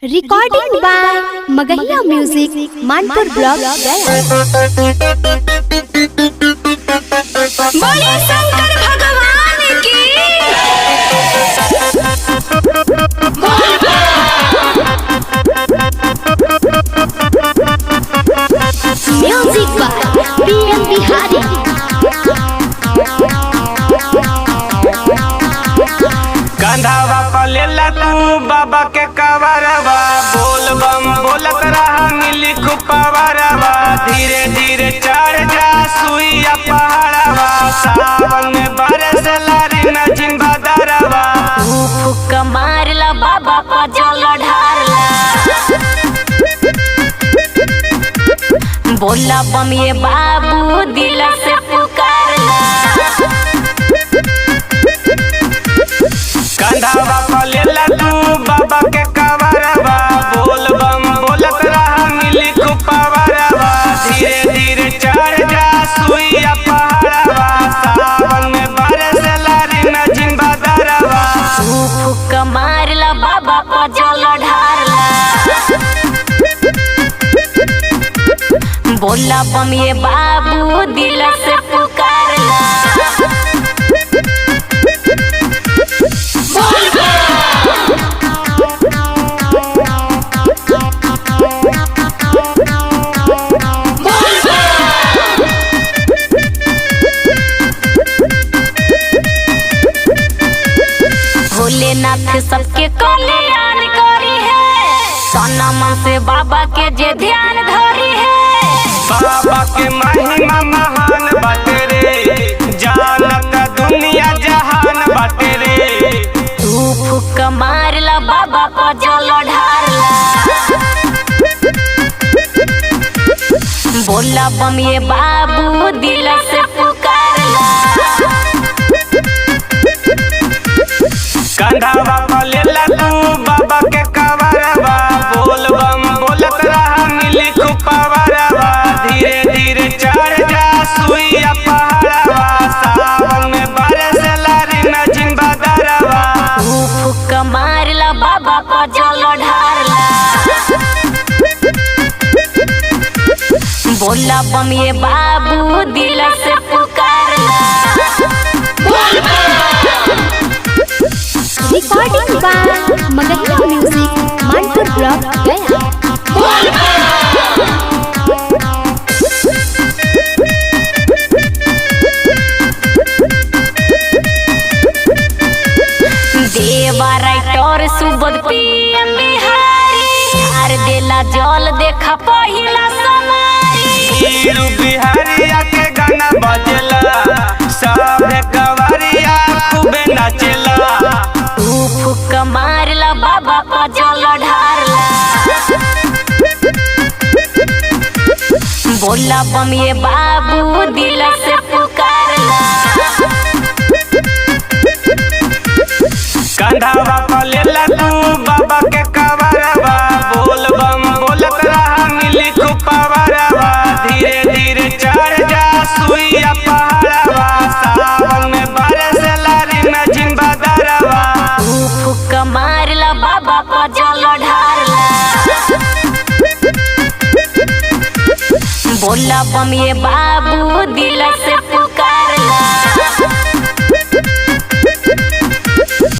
Recording by Magahiya music Manpur block Gaya. बोले शंकर भगवान की। Music by PM Bihari. कंधावा पलेला तू बाबा के कवरवा, बोल बम बोलत रहा मिली कुपवरवा। धीरे धीरे चढ़ जा सुइया पहाड़वा, सावन में बरसला रे नजिन भदरवा। फुक मारला बाबा का जल ढारला, बोला बम ये बाबू दिल से पुकारला। कंधावा पलेला तू बाबा के कवरवा, बोल बम बोलत रहा मिली कुपवरवा। धीरे धीरे चढ़ जा सुइया पहाड़वा, सावन में बरसला रे नजिन भदरवा। फुक मारला बाबा का जल ढारला, बोला बम ये बाबू दिल से पुकारला। भोलेनाथ सबके कल्याण करी है, सोना मन से बाबा के जे ध्यान धरी है। बाबा के महिमा महान बाटे रे, जानत दुनिया जहान बाटे रे। तू फुक मारला बाबा को जल ढारला, बोला बम ये बाबू दिल से पुकारला। कंधावा पलेला तू बाबा के कवरवा, बोल बम बोलत रहा मिली कुपवरवा। धीरे धीरे चढ़ जा सुइया पहाड़वा, सावन में बरसला रे नजिन भदरवा। तू फुक मारला बाबा को जल ढारला, बोला बम ये बाबू दिल से पुकारला। Recording by Magahiya music Manpur block Gaya. देवा राइटर सुबोध पीएम बिहारी, हर देला जल देखा पहिला समारी। हीरू बिहारिया के गाना बजेला, सबे कवरिया खूबे नाचेला। तू फुक मारला बाबा का जल ढारला, बोला बम ये बाबू दिल से पुकारला। कंधावा पलेला तू बाबा के कवरवा, बोल बम बोलत रहा मिली कुपवरवा। धीरे धीरे चढ़ जा सुइया पहाड़वा, सावन में बरसला रे नजिन भदरवा। तू फुक मारला बाबा का जल ढारला, बोला बम ये बाबू दिल से पुकारला।